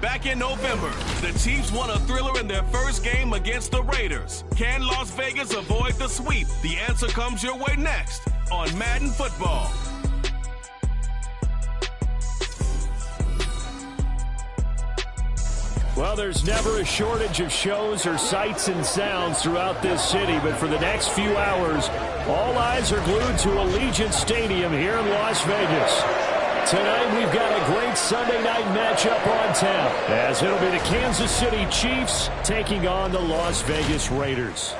Back in November, the Chiefs won a thriller in their first game against the Raiders. Can Las Vegas avoid the sweep? The answer comes your way next on Madden Football. Well, there's never a shortage of shows or sights and sounds throughout this city, but for the next few hours, all eyes are glued to Allegiant Stadium here in Las Vegas. Tonight, we've got a great Sunday night matchup on tap, as it'll be the Kansas City Chiefs taking on the Las Vegas Raiders.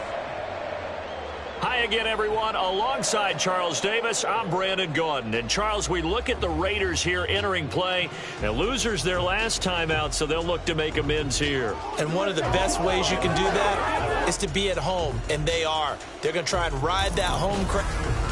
Hi again, everyone. Alongside Charles Davis, I'm Brandon Gaudin. And, Charles, we look at the Raiders here entering play. And losers their last time out, so they'll look to make amends here. And one of the best ways you can do that is to be at home, and they are. They're going to try and ride that home crowd.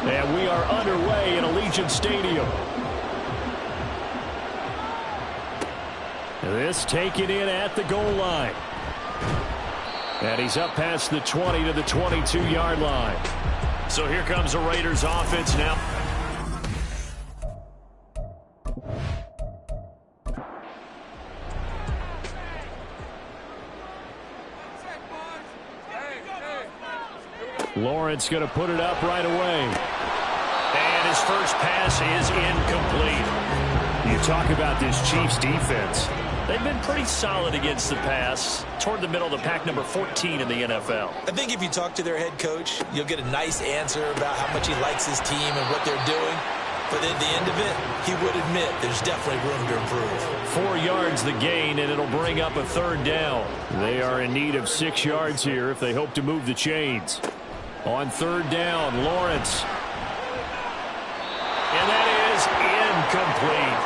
And we are underway in Allegiant Stadium. This taken in at the goal line. And he's up past the 20 to the 22-yard line. So here comes the Raiders offense now. Lawrence going to put it up right away. And his first pass is incomplete. You talk about this Chiefs defense. They've been pretty solid against the pass, toward the middle of the pack, number 14 in the NFL. I think if you talk to their head coach, you'll get a nice answer about how much he likes his team and what they're doing. But at the end of it, he would admit there's definitely room to improve. 4 yards the gain, and it'll bring up a third down. They are in need of 6 yards here if they hope to move the chains. On third down, Lawrence. And that is incomplete.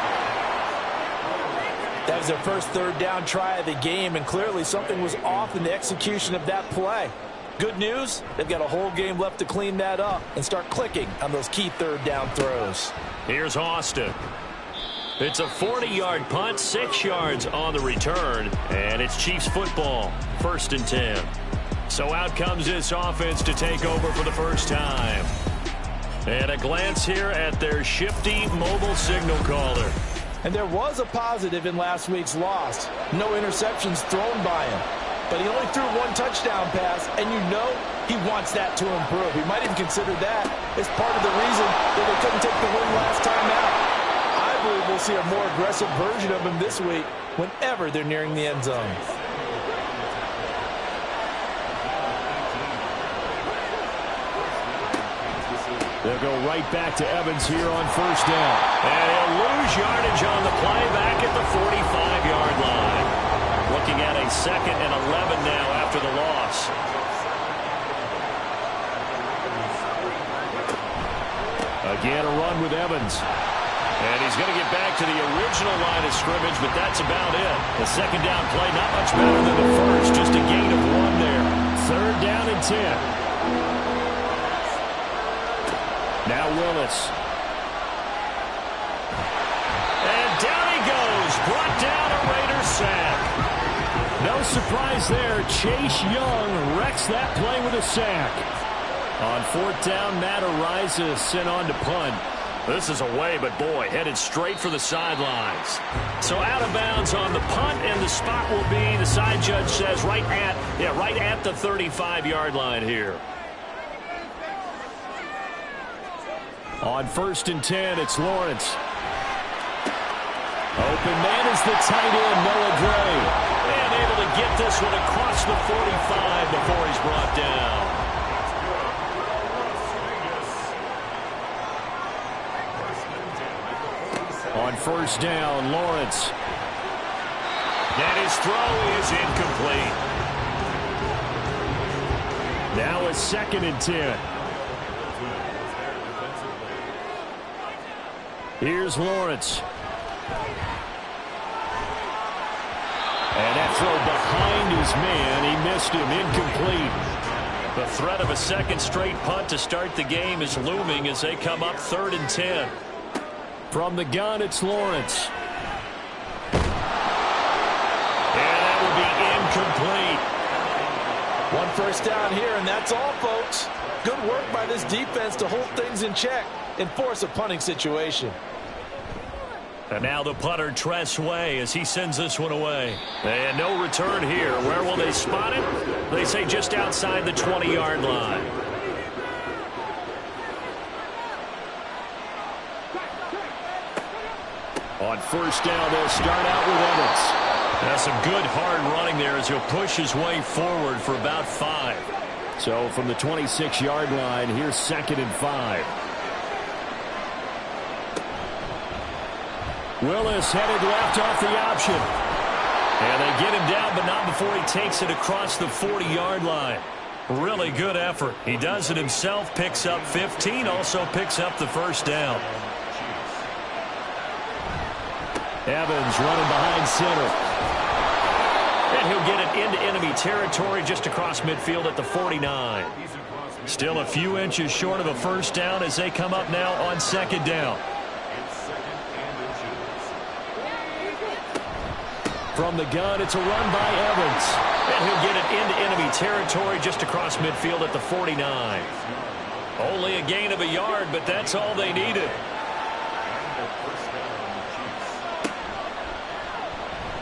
That was their first third down try of the game, and clearly something was off in the execution of that play. Good news, they've got a whole game left to clean that up and start clicking on those key third down throws. Here's Austin. It's a 40-yard punt, 6 yards on the return, and it's Chiefs football, 1st and 10. So out comes this offense to take over for the first time. And a glance here at their shifty mobile signal caller. And there was a positive in last week's loss. No interceptions thrown by him. But he only threw 1 touchdown pass, and you know he wants that to improve. He might even consider that as part of the reason that they couldn't take the win last time out. I believe we'll see a more aggressive version of him this week whenever they're nearing the end zone. They'll go right back to Evans here on first down. And he'll lose yardage on the play back at the 45-yard line. Looking at a 2nd and 11 now after the loss. Again, a run with Evans. And he's going to get back to the original line of scrimmage, but that's about it. The second down play, not much better than the first, just a gain of 1 there. Third down and 10. Now Willis. And down he goes. Brought down a Raiders sack. No surprise there. Chase Young wrecks that play with a sack. On 4th down, Matt Araiza sent on to punt. This is away, but boy, headed straight for the sidelines. So out of bounds on the punt, and the spot will be, the side judge says, right at the 35-yard line here. On 1st and 10, it's Lawrence. Open man is the tight end, Noah Gray. And able to get this one across the 45 before he's brought down. first down. Lawrence. And his throw is incomplete. Now a 2nd and 10. Here's Lawrence. And that throw behind his man. He missed him. Incomplete. The threat of a second straight punt to start the game is looming as they come up 3rd and 10. From the gun, it's Lawrence. And that will be incomplete. One first down here, and that's all, folks. Good work by this defense to hold things in check and force a punting situation. And now the punter, Tress Way, as he sends this one away. And no return here. Where will they spot it? They say just outside the 20-yard line. On first down, they'll start out with Evans. That's some good hard running there as he'll push his way forward for about 5. So from the 26-yard line, here's 2nd and 5. Willis headed left off the option. And they get him down, but not before he takes it across the 40-yard line. Really good effort. He does it himself, picks up 15, also picks up the first down. Evans running behind center. And he'll get it into enemy territory just across midfield at the 49. Still a few inches short of a first down as they come up now on 2nd down. From the gun, it's a run by Evans. And he'll get it into enemy territory just across midfield at the 49. Only a gain of a yard, but that's all they needed.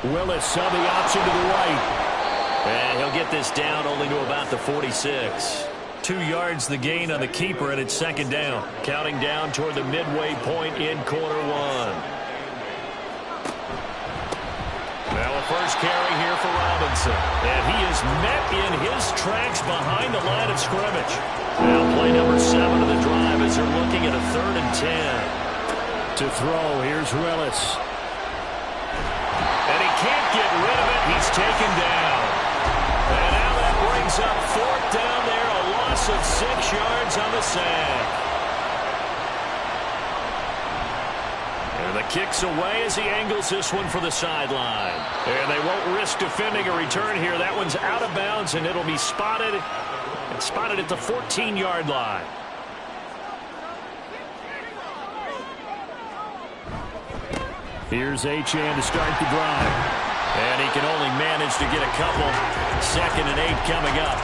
Willis saw the option to the right. And he'll get this down only to about the 46. 2 yards the gain on the keeper, and it's 2nd down. Counting down toward the midway point in quarter 1. Now a first carry here for Robinson. And he is met in his tracks behind the line of scrimmage. Now play number 7 of the drive as they're looking at a 3rd and 10. To throw, here's Willis. And he can't get rid of it. He's taken down. And now that brings up 4th down there. A loss of 6 yards on the sack. And the kick's away as he angles this one for the sideline. And they won't risk defending a return here. That one's out of bounds, and it'll be spotted. It's spotted at the 14-yard line. Here's Achane to start the drive. And he can only manage to get a couple. 2nd and 8 coming up.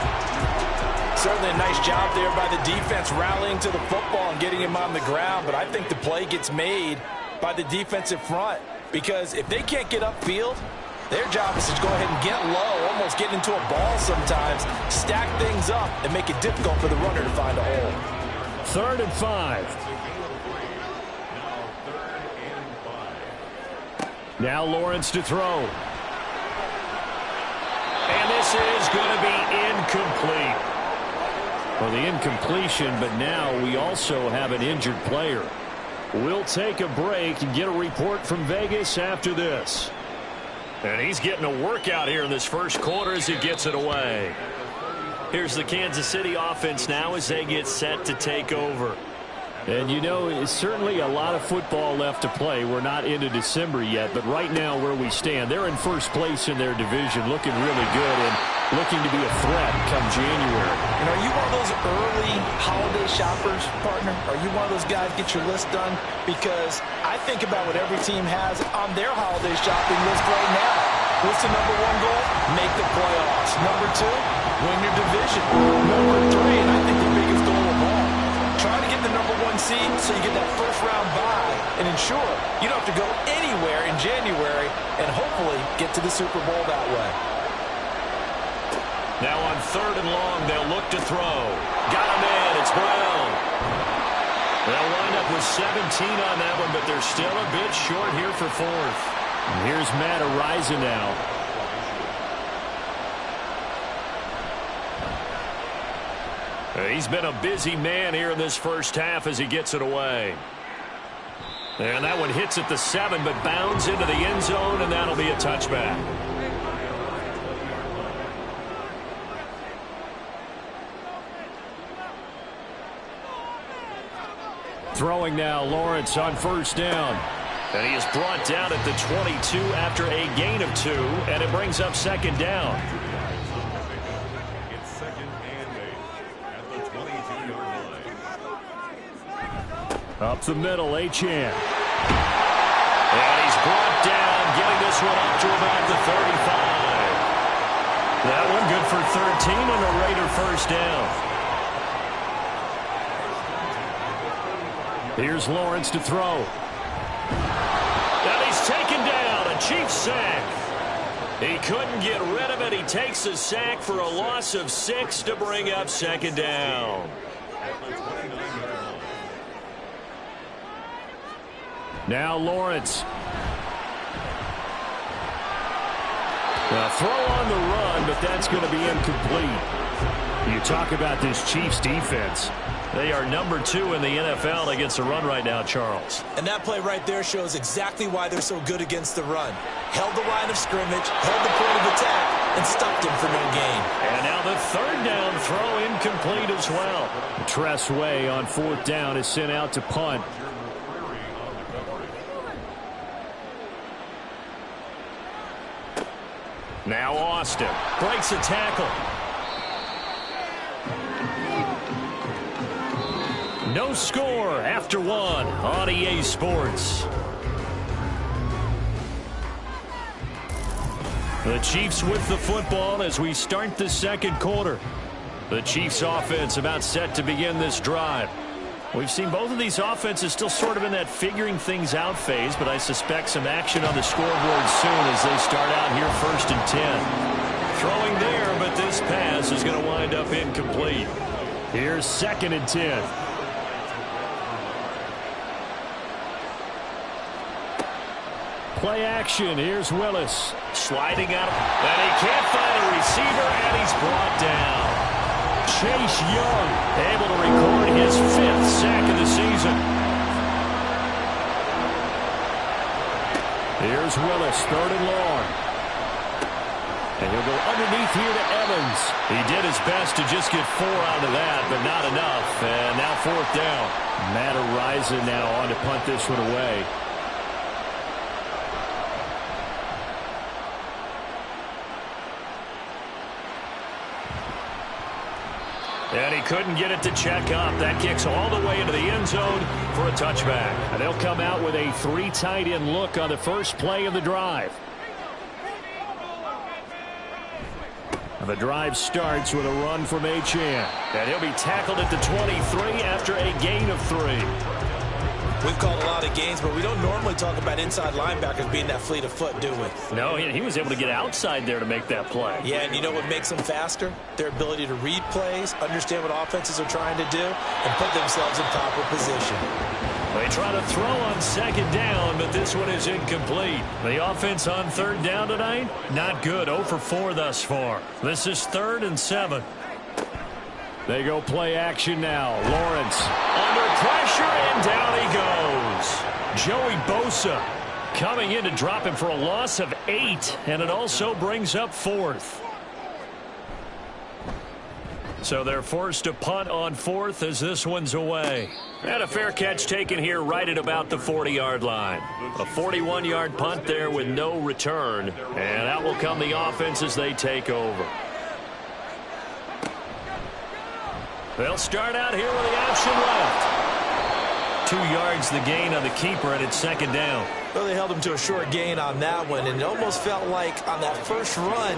Certainly a nice job there by the defense rallying to the football and getting him on the ground. But I think the play gets made by the defensive front, because if they can't get upfield, their job is to go ahead and get low, almost get into a ball sometimes, stack things up, and make it difficult for the runner to find a hole. 3rd and 5. Now Lawrence to throw. And this is going to be incomplete. Well, the incompletion, but now we also have an injured player. We'll take a break and get a report from Vegas after this. And he's getting a workout here in this first quarter as he gets it away. Here's the Kansas City offense now as they get set to take over. And you know, it's certainly a lot of football left to play. We're not into December yet, but right now where we stand, they're in first place in their division, looking really good and looking to be a threat come January. And are you one of those early holiday shoppers, partner? Are you one of those guys get your list done? Because I think about what every team has on their holiday shopping list right now. What's the number 1 goal? Make the playoffs. Number 2, win your division. Number 3, and I think the biggest goal of all, try to get the number 1 seed so you get that first round bye and ensure you don't have to go anywhere in January and hopefully get to the Super Bowl that way. Now on 3rd and long, they'll look to throw. Got him in. It's Brown. They'll wind up with 17 on that one, but they're still a bit short here for 4th. And here's Matt Araiza now. He's been a busy man here in this first half as he gets it away. And that one hits at the 7, but bounds into the end zone, and that'll be a touchback. Throwing now, Lawrence on first down. And he is brought down at the 22 after a gain of 2, and it brings up second down. It's second and 8 at the 22-yard line. Up the middle, Achane. And he's brought down, getting this one up to about the 35. That one good for 13 and a Raider first down. Here's Lawrence to throw. And he's taken down, a Chiefs sack. He couldn't get rid of it. He takes a sack for a loss of 6 to bring up second down. Now Lawrence. Now throw on the run, but that's going to be incomplete. You talk about this Chiefs defense. They are number 2 in the NFL against the run right now, Charles. And that play right there shows exactly why they're so good against the run. Held the line of scrimmage, held the point of attack, and stopped him for no gain. And now the third down throw incomplete as well. Tress Way on fourth down is sent out to punt. Now Austin breaks a tackle. No score after 1 on EA Sports. The Chiefs with the football as we start the second quarter. The Chiefs offense about set to begin this drive. We've seen both of these offenses still sort of in that figuring things out phase, but I suspect some action on the scoreboard soon as they start out here first and 10. Throwing there, but this pass is going to wind up incomplete. Here's second and 10. Play action. Here's Willis. Sliding out. And he can't find a receiver, and he's brought down. Chase Young able to record his 5th sack of the season. Here's Willis, third and long. And he'll go underneath here to Evans. He did his best to just get 4 out of that, but not enough. And now fourth down. Matt Araiza now on to punt this one away. And he couldn't get it to check up. That kicks all the way into the end zone for a touchback. And they'll come out with a 3 tight end look on the first play of the drive. And the drive starts with a run from Achane. And he'll be tackled at the 23 after a gain of 3. We've called a lot of games, but we don't normally talk about inside linebackers being that fleet of foot, do we? No, he was able to get outside there to make that play. Yeah, and you know what makes them faster? Their ability to read plays, understand what offenses are trying to do, and put themselves in proper position. They try to throw on second down, but this one is incomplete. The offense on third down tonight, not good. 0 for 4 thus far. This is 3rd and 7. They go play action now. Lawrence. Under pressure, and down he goes. Joey Bosa coming in to drop him for a loss of 8, and it also brings up 4th. So they're forced to punt on 4th as this one's away. And a fair catch taken here right at about the 40-yard line. A 41-yard punt there with no return. And out will come the offense as they take over. They'll start out here with the option left. 2 yards the gain on the keeper, and it's second down. Well, they held him to a short gain on that one, and it almost felt like on that first run,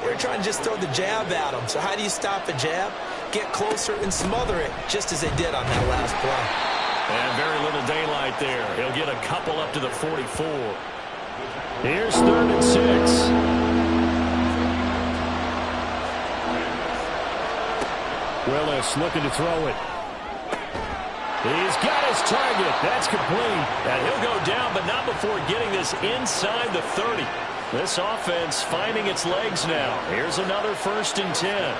they were trying to just throw the jab at him. So how do you stop a jab? Get closer and smother it, just as they did on that last play. And very little daylight there. He'll get a couple up to the 44. Here's 3rd and 6. Willis looking to throw it. He's got his target. That's complete. And he'll go down, but not before getting this inside the 30. This offense finding its legs now. Here's another 1st and 10.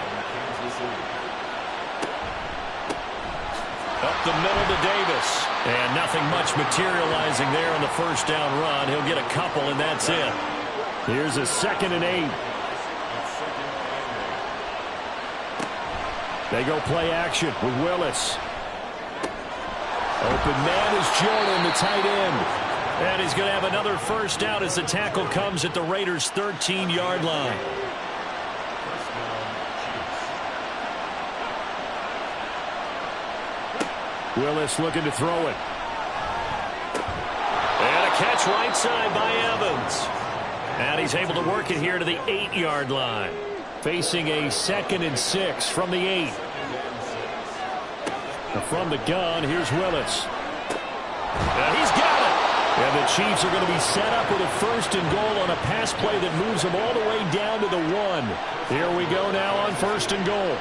Up the middle to Davis. And nothing much materializing there on the first down run. He'll get a couple, and that's it. Here's a 2nd and 8. They go play action with Willis. Open man is Jordan, the tight end. And he's going to have another first down as the tackle comes at the Raiders' 13-yard line. Willis looking to throw it. And a catch right side by Evans. And he's able to work it here to the 8-yard line. Facing a 2nd and 6 from the 8. From the gun, here's Willis. And he's got it. And the Chiefs are going to be set up with a 1st and goal on a pass play that moves them all the way down to the 1. Here we go now on 1st and goal.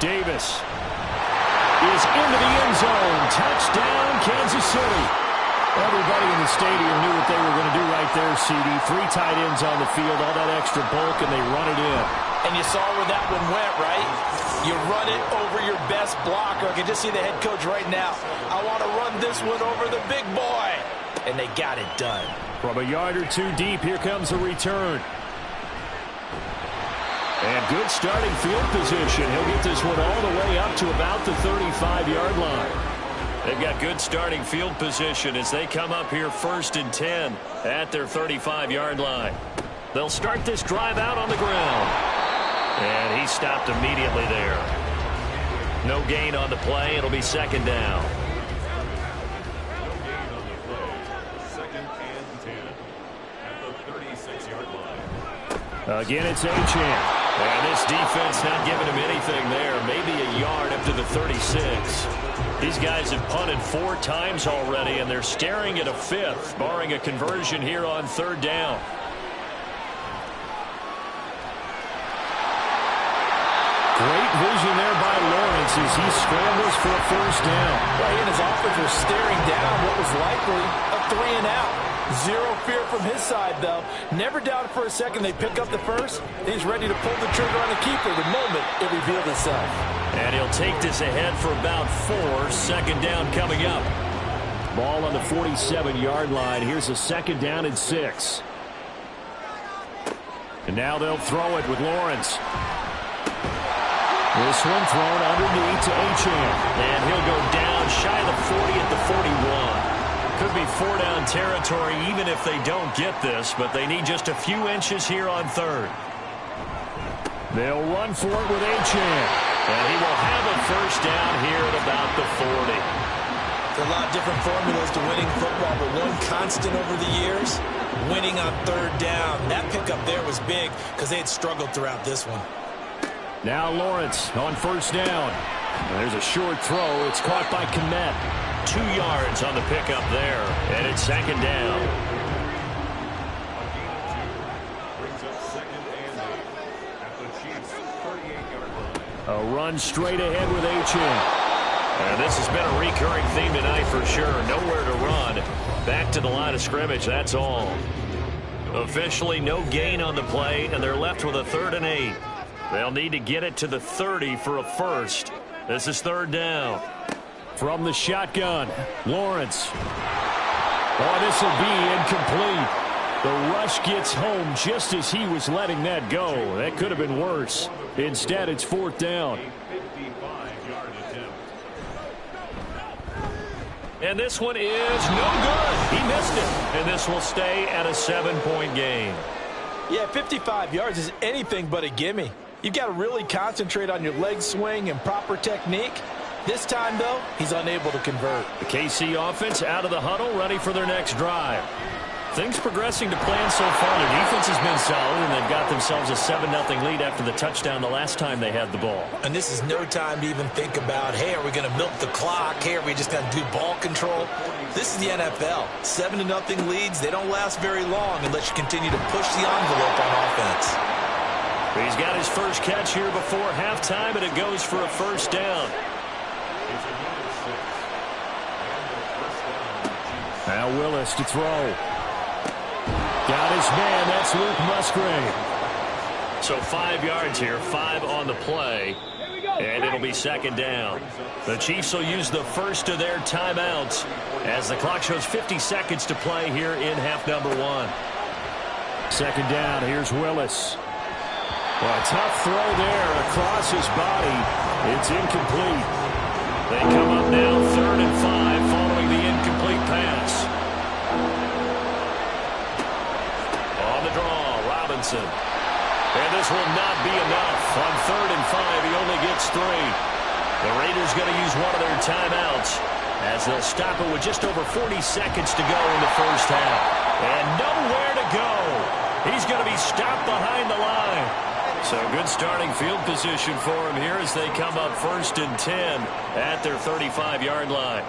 Davis is into the end zone. Touchdown, Kansas City. Everybody in the stadium knew what they were going to do right there, CD. 3 tight ends on the field, all that extra bulk, and they run it in. And you saw where that one went, right? You run it over your best blocker. I can just see the head coach right now. I want to run this one over the big boy. And they got it done. From a yard or 2 deep, here comes the return. And good starting field position. He'll get this one all the way up to about the 35-yard line. They've got good starting field position as they come up here 1st and 10 at their 35-yard line. They'll start this drive out on the ground. And he stopped immediately there. No gain on the play. It'll be 2nd down. Again, it's Achane. And this defense not giving him anything there. Maybe a yard up to the 36. These guys have punted 4 times already, and they're staring at a 5th, barring a conversion here on 3rd down. Great vision there by Lawrence as he scrambles for a 1st down. Well, he and his offense were staring down what was likely a 3 and out. 0 fear from his side, though. Never doubted for a second they pick up the first. He's ready to pull the trigger on the keeper the moment it revealed itself. And he'll take this ahead for about 4. 2nd down coming up. Ball on the 47-yard line. Here's a 2nd down and 6. And now they'll throw it with Lawrence. This one thrown underneath to Achane. And he'll go down shy of the 40 at the 41. Could be 4-down territory even if they don't get this, but they need just a few inches here on 3rd. They'll run for it with Achane. And he will have a 1st down here at about the 40. There are a lot of different formulas to winning football, but one constant over the years, winning on 3rd down. That pickup there was big because they had struggled throughout this one. Now Lawrence on 1st down. And there's a short throw. It's caught by Kmet. 2 yards on the pickup there, and it's 2nd down. A run straight ahead with Achane. And this has been a recurring theme tonight for sure. Nowhere to run. Back to the line of scrimmage, that's all. Officially no gain on the play, and they're left with a 3rd and 8. They'll need to get it to the 30 for a 1st. This is 3rd down. From the shotgun, Lawrence. Oh, this will be incomplete. The rush gets home just as he was letting that go. That could have been worse. Instead, it's 4th down. And this one is no good. He missed it. And this will stay at a 7-point game. Yeah, 55 yards is anything but a gimme. You've got to really concentrate on your leg swing and proper technique. This time, though, he's unable to convert. The KC offense out of the huddle, ready for their next drive. Things progressing to plan so far. Their defense has been solid, and they've got themselves a 7-0 lead after the touchdown the last time they had the ball. And this is no time to even think about, hey, are we going to milk the clock? Hey, are we just going to do ball control? This is the NFL. 7-0 leads, they don't last very long unless you continue to push the envelope on offense. He's got his first catch here before halftime, and it goes for a 1st down. Now Willis to throw. Got his man. That's Luke Musgrave. So 5 yards here, 5 on the play. And it'll be second down. The Chiefs will use the first of their timeouts as the clock shows 50 seconds to play here in half number 1. Second down, here's Willis. Well, a tough throw there across his body. It's incomplete. They come up now 3rd and 5 following the incomplete pass. On the draw, Robinson. And this will not be enough. On 3rd and 5, he only gets 3. The Raiders going to use one of their timeouts as they'll stop it with just over 40 seconds to go in the first half. And nowhere to go. He's going to be stopped behind the line. So good starting field position for him here as they come up 1st and 10 at their 35-yard line.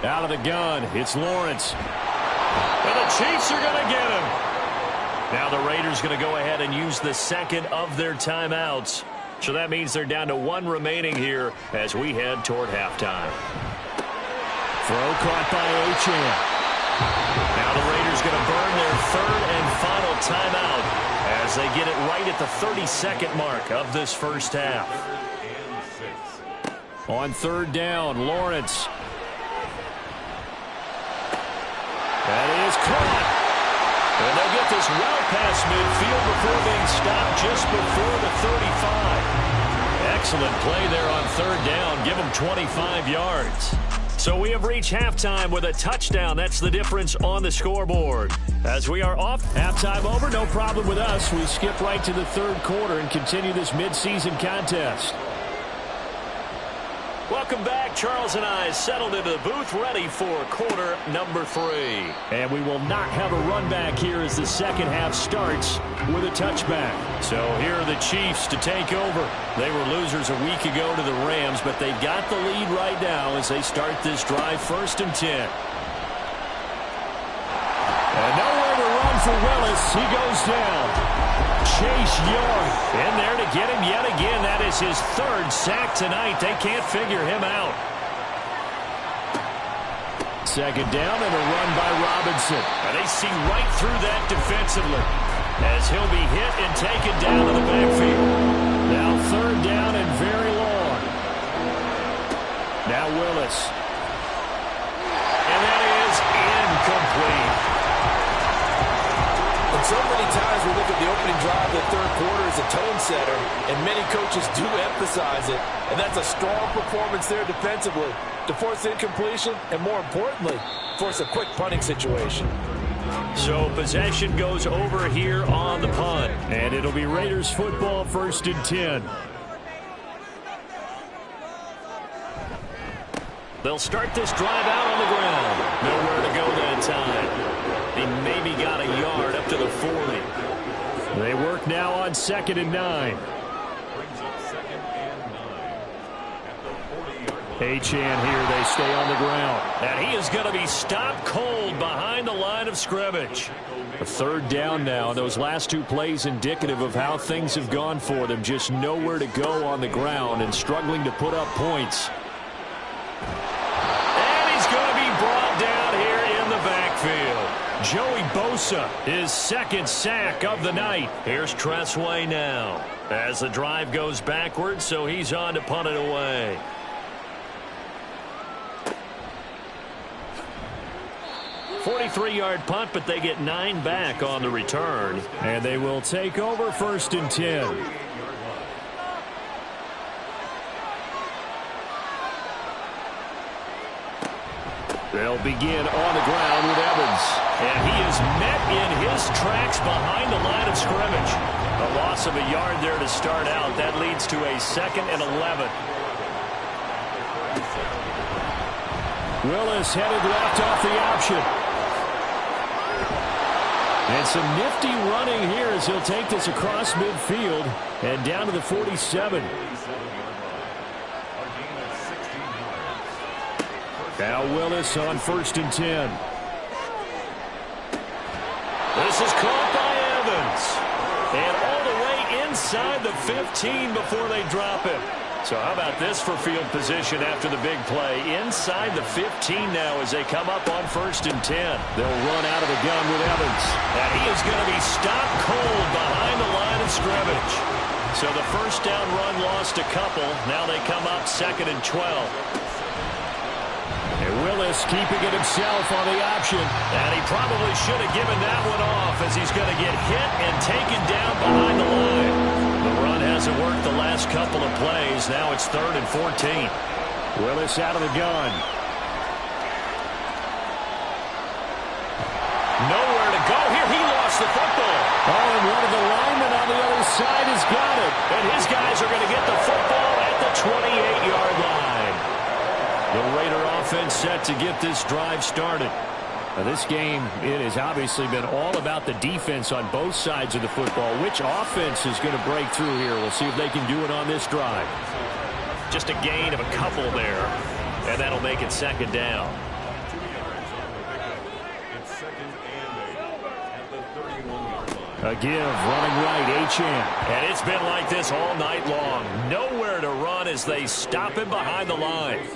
Out of the gun, it's Lawrence. And the Chiefs are going to get him. Now the Raiders going to go ahead and use the second of their timeouts. So that means they're down to 1 remaining here as we head toward halftime. Throw caught by Achane. Now the Raiders going to burn their 3rd and final timeout as they get it right at the 32nd mark of this first half. On 3rd down, Lawrence. That is caught. And they'll get this well past midfield before being stopped just before the 35. Excellent play there on 3rd down. Give them 25 yards. So we have reached halftime with a touchdown. That's the difference on the scoreboard. As we are off. Halftime over, no problem with us. We skip right to the 3rd quarter and continue this midseason contest. Welcome back. Charles and I settled into the booth ready for quarter number 3. And we will not have a run back here as the second half starts with a touchback. So here are the Chiefs to take over. They were losers a week ago to the Rams, but they've got the lead right now as they start this drive 1st and 10. And nowhere to run for Willis. He goes down. Chase Young in there to get him yet again. That is his 3rd sack tonight. They can't figure him out. Second down and a run by Robinson. And they see right through that defensively as he'll be hit and taken down to the backfield. Now 3rd down and very long. Now Willis. And that is incomplete. And so many times we look at the opening drive of the 3rd quarter as a tone setter, and many coaches do emphasize it. And that's a strong performance there defensively to force incompletion and, more importantly, force a quick punting situation. So possession goes over here on the punt. And it'll be Raiders football 1st and 10. They'll start this drive out on the ground. Nowhere to go that time. He maybe got a yard up to the 40. They work now on 2nd and 9. Achane here. They stay on the ground. And he is going to be stopped cold behind the line of scrimmage. A 3rd down now. Those last 2 plays indicative of how things have gone for them. Just nowhere to go on the ground and struggling to put up points. And he's going to be brought down here in the backfield. Joey Bosa, his 2nd sack of the night. Here's Tressway now as the drive goes backwards, so he's on to punt it away. $43-yard punt, but they get 9 back on the return. And they will take over 1st and 10. They'll begin on the ground with Evans. And he is met in his tracks behind the line of scrimmage. A loss of a yard there to start out. That leads to a 2nd and 11. Willis headed left off the option. And some nifty running here as he'll take this across midfield and down to the 47. Now Willis on 1st and 10. This is caught by Evans. And all the way inside the 15 before they drop him. So how about this for field position after the big play? Inside the 15 now as they come up on 1st and 10. They'll run out of the gun with Evans. And he is going to be stopped cold behind the line of scrimmage. So the first down run lost a couple. Now they come up 2nd and 12. And Willis keeping it himself on the option. And he probably should have given that one off as he's going to get hit and taken down behind the line. The run hasn't worked the last couple of plays. Now it's 3rd and 14. Willis out of the gun. Nowhere to go here. He lost the football. Oh, and one of the linemen on the other side has got it. And his guys are going to get the football at the 28-yard line. The Raider offense set to get this drive started. Now, this game, it has obviously been all about the defense on both sides of the football. Which offense is going to break through here? We'll see if they can do it on this drive. Just a gain of a couple there, and that'll make it 2nd down. A give, running right, Achane. And it's been like this all night long. Nowhere to run as they stop him behind the line.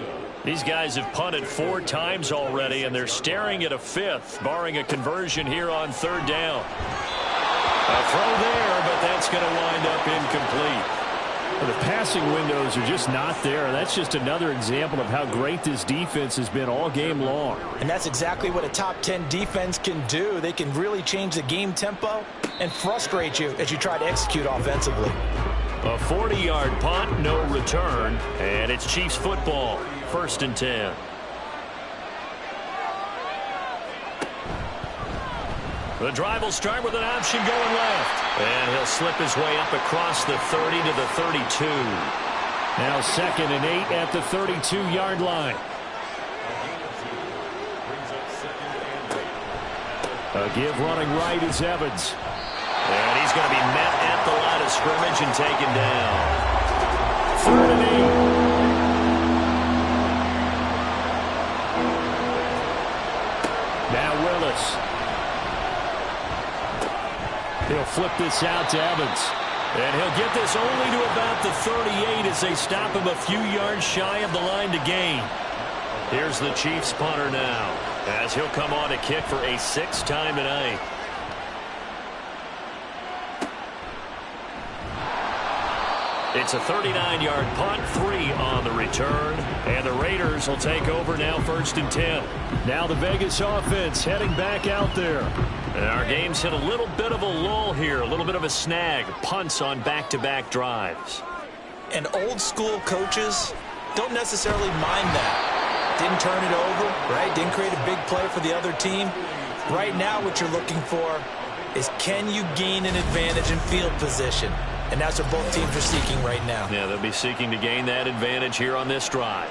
These guys have punted 4 times already, and they're staring at a 5th, barring a conversion here on 3rd down. A throw there, but that's going to wind up incomplete. Well, the passing windows are just not there. That's just another example of how great this defense has been all game long. And that's exactly what a top 10 defense can do. They can really change the game tempo and frustrate you as you try to execute offensively. A 40-yard punt, no return, and it's Chiefs football, 1st and 10. The drive will start with an option going left. And he'll slip his way up across the 30 to the 32. Now 2nd and 8 at the 32-yard line. A give running right is Evans. And he's going to be met at the line of scrimmage and taken down. 3rd and 8. Now Willis. He'll flip this out to Evans. And he'll get this only to about the 38 as they stop him a few yards shy of the line to gain. Here's the Chiefs punter now, as he'll come on to kick for a 6th time tonight. It's a 39-yard punt, 3 on the return. And the Raiders will take over now 1st and 10. Now the Vegas offense heading back out there. And our game's hit a little bit of a lull here, a little bit of a snag. Punts on back-to-back drives. And old school coaches don't necessarily mind that. Didn't turn it over, right? Didn't create a big play for the other team. Right now what you're looking for is, can you gain an advantage in field position? And that's what both teams are seeking right now. Yeah, they'll be seeking to gain that advantage here on this drive.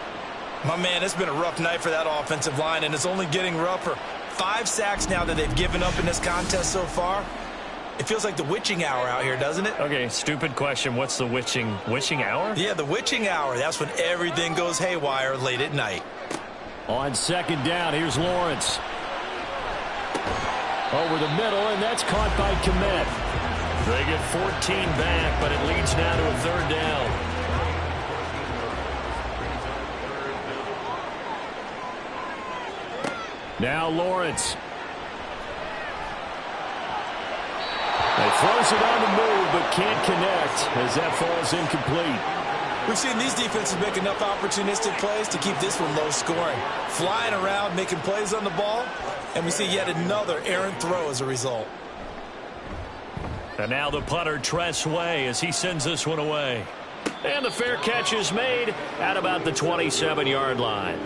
My man, it's been a rough night for that offensive line, and it's only getting rougher. 5 sacks now that they've given up in this contest so far. It feels like the witching hour out here, doesn't it? Okay, stupid question. What's the witching hour? Yeah, the witching hour. That's when everything goes haywire late at night. On 2nd down, here's Lawrence. Over the middle, and that's caught by Kmet. They get 14 back, but it leads now to a 3rd down. Now Lawrence. He throws it on the move, but can't connect as that falls incomplete. We've seen these defenses make enough opportunistic plays to keep this one low scoring. Flying around, making plays on the ball, and we see yet another errant throw as a result. And now the punter, Tress Way, as he sends this one away. And the fair catch is made at about the 27-yard line.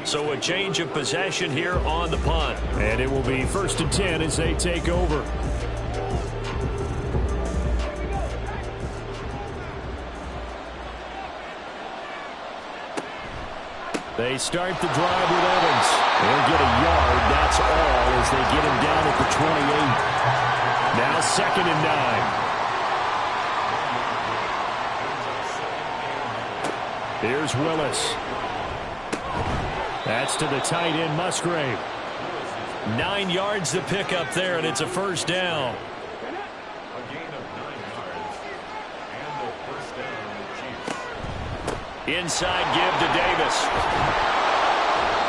So a change of possession here on the punt. And it will be 1st and 10 as they take over. They start the drive with Evans. He'll get a yard, that's all, as they get him down at the 28. Now 2nd and 9. Here's Willis. That's to the tight end, Musgrave. 9 yards to pick up there, and it's a 1st down. Inside give to Davis.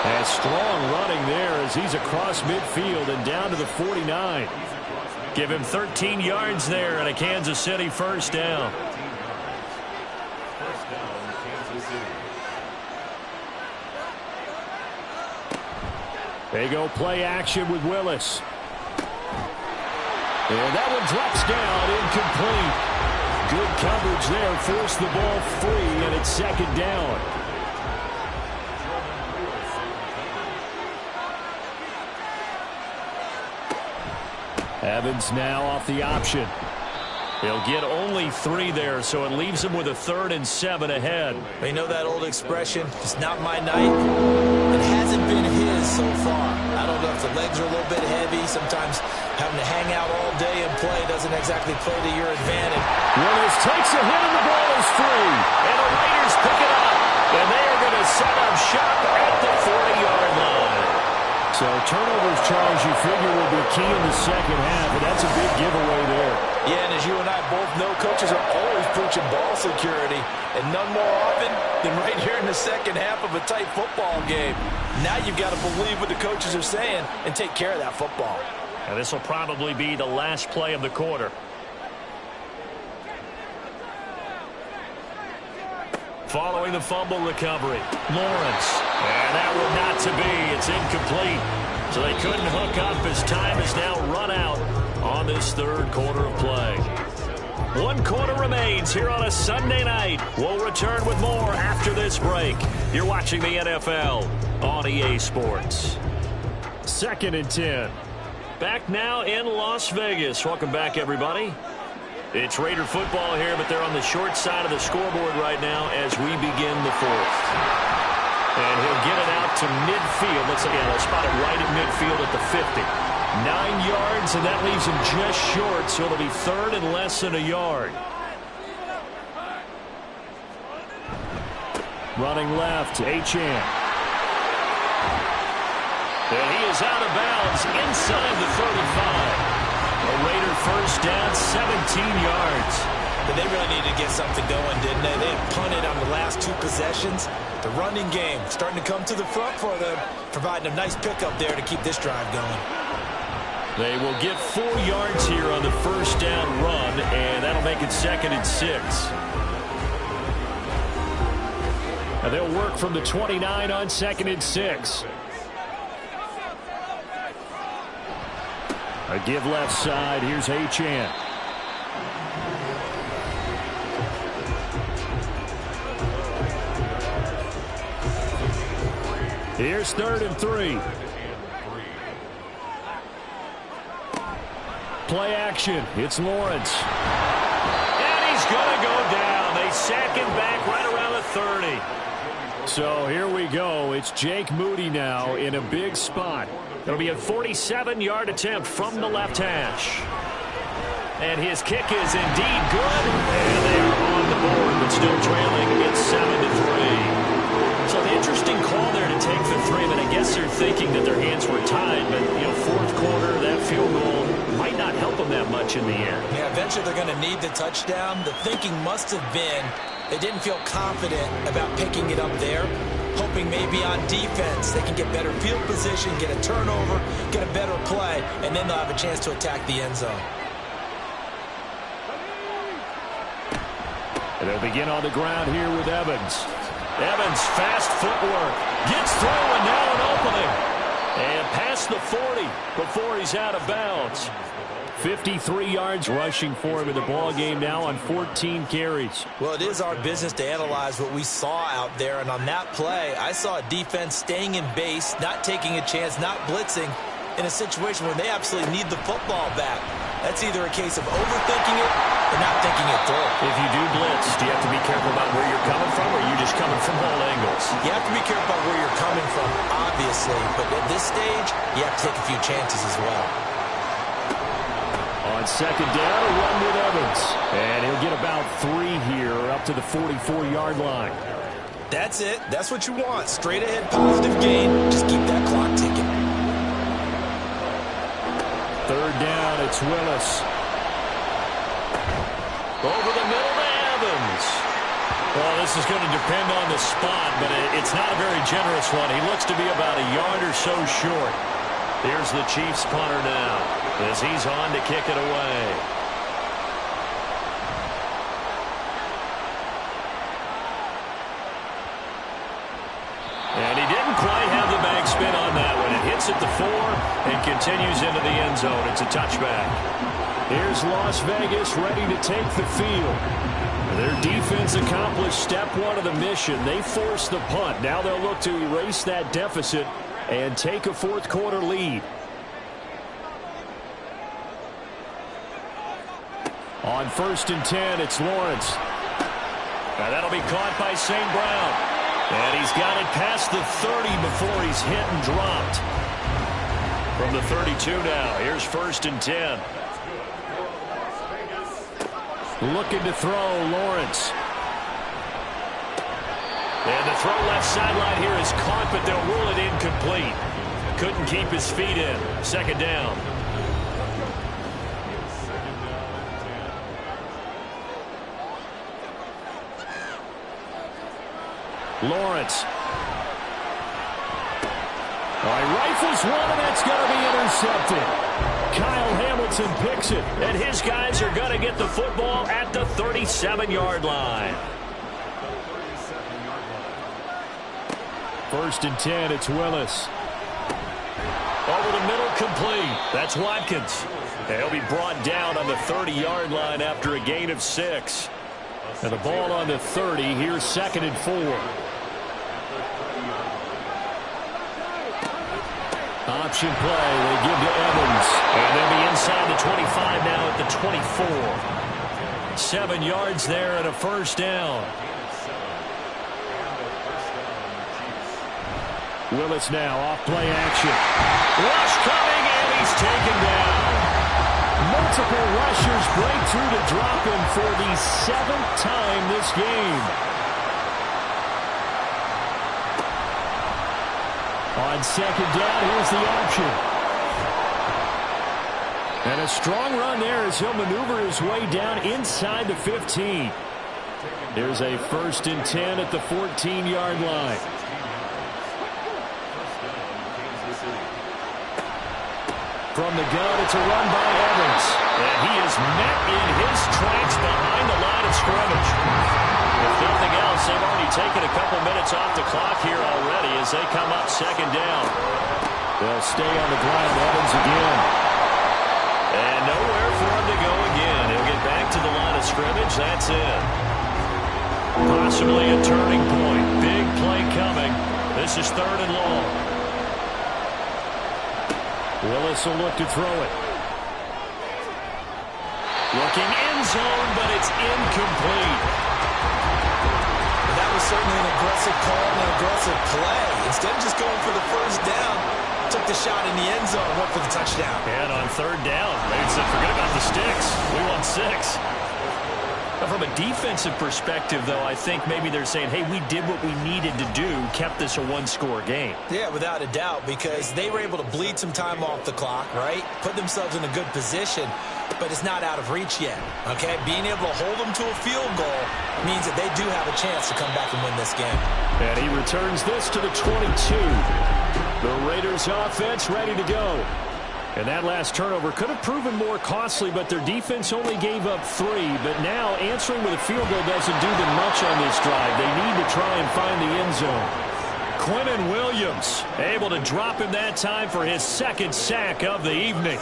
And strong running there as he's across midfield and down to the 49. Give him 13 yards there and a Kansas City 1st down. They go play action with Willis. And that one drops down, incomplete. Good coverage there, forced the ball free, and it's second down. Evans now off the option. He'll get only 3 there, so it leaves him with a 3rd and 7 ahead. You know that old expression, it's not my night? It hasn't been his so far. I don't know if the legs are a little bit heavy. Sometimes having to hang out all day and play doesn't exactly play to your advantage. Willis takes a hit and the ball is free. And the Raiders pick it up. And they are going to set up shop at the 40-yard line. So turnovers, Charles, you figure will be key in the second half, and that's a big giveaway there. Yeah, and as you and I both know, coaches are always preaching ball security, and none more often than right here in the second half of a tight football game. Now you've got to believe what the coaches are saying and take care of that football. And this will probably be the last play of the quarter. Following the fumble recovery, Lawrence. And that one not to be. It's incomplete. So they couldn't hook up as time is now run out on this third quarter of play. 1 quarter remains here on a Sunday night. We'll return with more after this break. You're watching the NFL on EA Sports. 2nd and 10. Back now in Las Vegas. Welcome back, everybody. It's Raider football here, but they're on the short side of the scoreboard right now as we begin the 4th. And he'll get it out to midfield. Looks like they'll spot it right at midfield at the 50. 9 yards, and that leaves him just short, so it'll be 3rd and less than a yard. Running left, Achane. And he is out of bounds inside the 35. A Raider first down, 17 yards. But they really needed to get something going, didn't they? They had punted on the last 2 possessions. The running game starting to come to the front for them, providing a nice pickup there to keep this drive going. They will get 4 yards here on the first down run, and that'll make it 2nd and 6. Now they'll work from the 29 on 2nd and 6. A give left side. Here's Achane. Here's 3rd and 3. Play action. It's Lawrence. And he's going to go down. They sack him back right around the 30. So here we go. It's Jake Moody now in a big spot. It'll be a 47-yard attempt from the left hash. And his kick is indeed good. And they are on the board, but still trailing. It's 7-3. So the interesting call there to take the 3. But I guess they're thinking that their hands were tied. But, you know, 4th quarter, that field goal might not help them that much in the end. Yeah, eventually they're going to need the touchdown. The thinking must have been they didn't feel confident about picking it up there, hoping maybe on defense they can get better field position, get a turnover, get a better play, and then they'll have a chance to attack the end zone. And they'll begin on the ground here with Evans. Evans, fast footwork, gets through and now an opening. And past the 40 before he's out of bounds. 53 yards rushing for him in the ball game now on 14 carries. Well, it is our business to analyze what we saw out there, and on that play, I saw a defense staying in base, not taking a chance, not blitzing, in a situation where they absolutely need the football back. That's either a case of overthinking it or not thinking it through. If you do blitz, do you have to be careful about where you're coming from, or are you just coming from all angles? You have to be careful about where you're coming from, obviously, but at this stage, you have to take a few chances as well. On 2nd down, a run with Evans. And he'll get about 3 here up to the 44-yard line. That's it. That's what you want. Straight ahead, positive gain. Just keep that clock ticking. 3rd down, it's Willis. Over the middle to Evans. Well, this is going to depend on the spot, but it's not a very generous one. He looks to be about a yard or so short. Here's the Chiefs punter now as he's on to kick it away. starts at the 4 and continues into the end zone. It's a touchback. Here's Las Vegas ready to take the field. Their defense accomplished step 1 of the mission. They forced the punt. Now they'll look to erase that deficit and take a fourth-quarter lead. On 1st and 10, it's Lawrence. Now that'll be caught by St. Brown. And he's got it past the 30 before he's hit and dropped. From the 32 now, here's 1st and 10. Looking to throw, Lawrence. And the throw left sideline here is caught, but they'll rule it incomplete. Couldn't keep his feet in. 2nd down. Lawrence. All right, rifles one, and that's going to be intercepted. Kyle Hamilton picks it. And his guys are going to get the football at the 37-yard line. 1st and 10, it's Willis. Over the middle, complete. That's Watkins. And he'll be brought down on the 30-yard line after a gain of 6. And the ball on the 30. Here's 2nd and 4. Option play. They give to Evans. And they'll be inside the 25 now at the 24. 7 yards there and a 1st down. Willis now off play action. Rush coming, and he's taken down. Multiple rushers break through to drop him for the 7th time this game. On 2nd down, here's the option. And a strong run there as he'll maneuver his way down inside the 15. Here's a 1st and 10 at the 14-yard line. From the gun, it's a run by Evans. And he is met in his tracks behind the line of scrimmage. If nothing else, they've already taken a couple minutes off the clock here already as they come up 2nd down. They'll stay on the ground. Evans again. And nowhere for him to go again. He'll get back to the line of scrimmage. That's it. Possibly a turning point. Big play coming. This is 3rd and long. Willis will look to throw it. Looking end zone, but it's incomplete. That was certainly an aggressive call and an aggressive play. Instead of just going for the 1st down, took the shot in the end zone, went for the touchdown. And on 3rd down, they said, forget about the sticks. We want 6. From a defensive perspective, though, I think maybe they're saying, hey, we did what we needed to do, kept this a 1-score game. Yeah, without a doubt, because they were able to bleed some time off the clock, right? Put themselves in a good position, but it's not out of reach yet, okay? Being able to hold them to a field goal means that they do have a chance to come back and win this game. And he returns this to the 22. The Raiders offense ready to go. And that last turnover could have proven more costly, but their defense only gave up 3. But now answering with a field goal doesn't do them much on this drive. They need to try and find the end zone. Quinnen Williams able to drop him that time for his 2nd sack of the evening.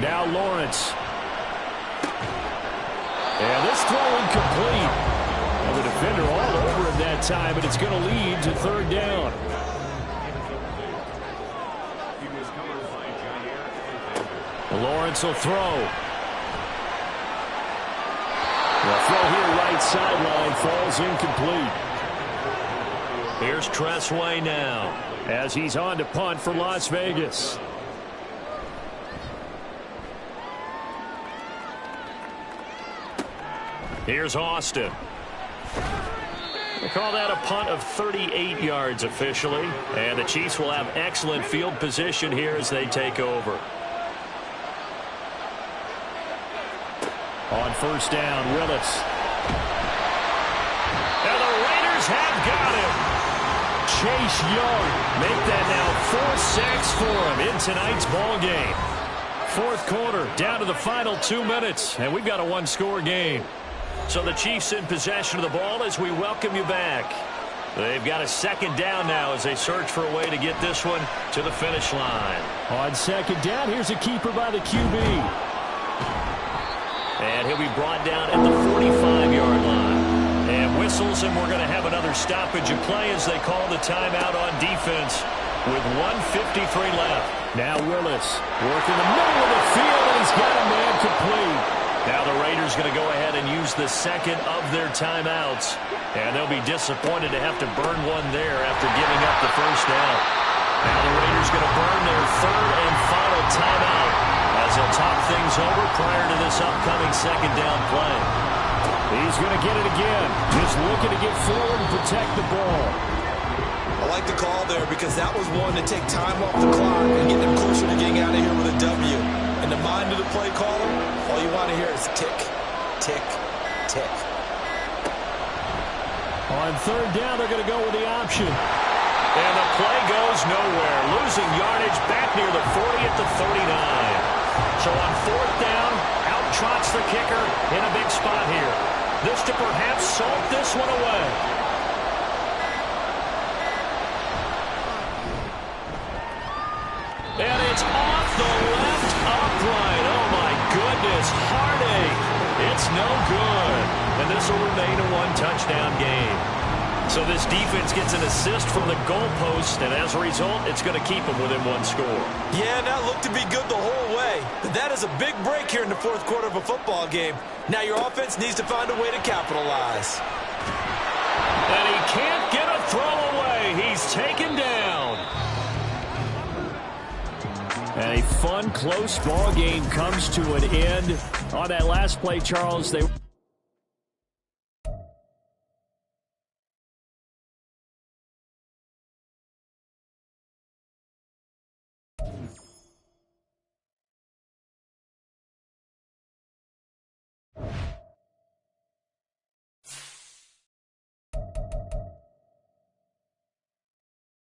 Now Lawrence. And this throw incomplete. Well, the defender all over him that time, but it's going to lead to 3rd down. Lawrence will throw. The throw here right sideline falls incomplete. Here's Tressway now as he's on to punt for Las Vegas. Here's Austin. They call that a punt of 38 yards officially. And the Chiefs will have excellent field position here as they take over. On 1st down, Willis. And the Raiders have got him. Chase Young. Make that now 4 sacks for him in tonight's ball game. 4th quarter, down to the final 2 minutes, and we've got a 1-score game. So the Chiefs in possession of the ball as we welcome you back. They've got a second down now as they search for a way to get this one to the finish line. On second down, here's a keeper by the QB. And he'll be brought down at the 45-yard line. And whistles, and we're going to have another stoppage of play as they call the timeout on defense with 1:53 left. Now Willis working the middle of the field, and he's got a man complete. Now the Raiders going to go ahead and use the second of their timeouts. And they'll be disappointed to have to burn one there after giving up the first down. Now the Raiders going to burn their third and final timeout as they'll talk things over prior to this upcoming second down play. He's going to get it again. Just looking to get forward and protect the ball. I like the call there because that was one to take time off the clock and get them closer to getting out of here with a W. In the mind of the play caller, all you want to hear is tick, tick, tick. On third down, they're going to go with the option. And the play goes nowhere. Losing yardage back near the 40 at the 39. So on fourth down, out trots the kicker in a big spot here. This to perhaps salt this one away. And it's off the left upright. Oh, my goodness. Heartache. It's no good. And this will remain a one-touchdown game. So this defense gets an assist from the goalpost, and as a result, it's going to keep them within one score. Yeah, that looked to be good the whole way. But that is a big break here in the fourth quarter of a football game. Now your offense needs to find a way to capitalize. And he can't get a throw away. He's taken down. And a fun, close ball game comes to an end. On that last play, Charles, they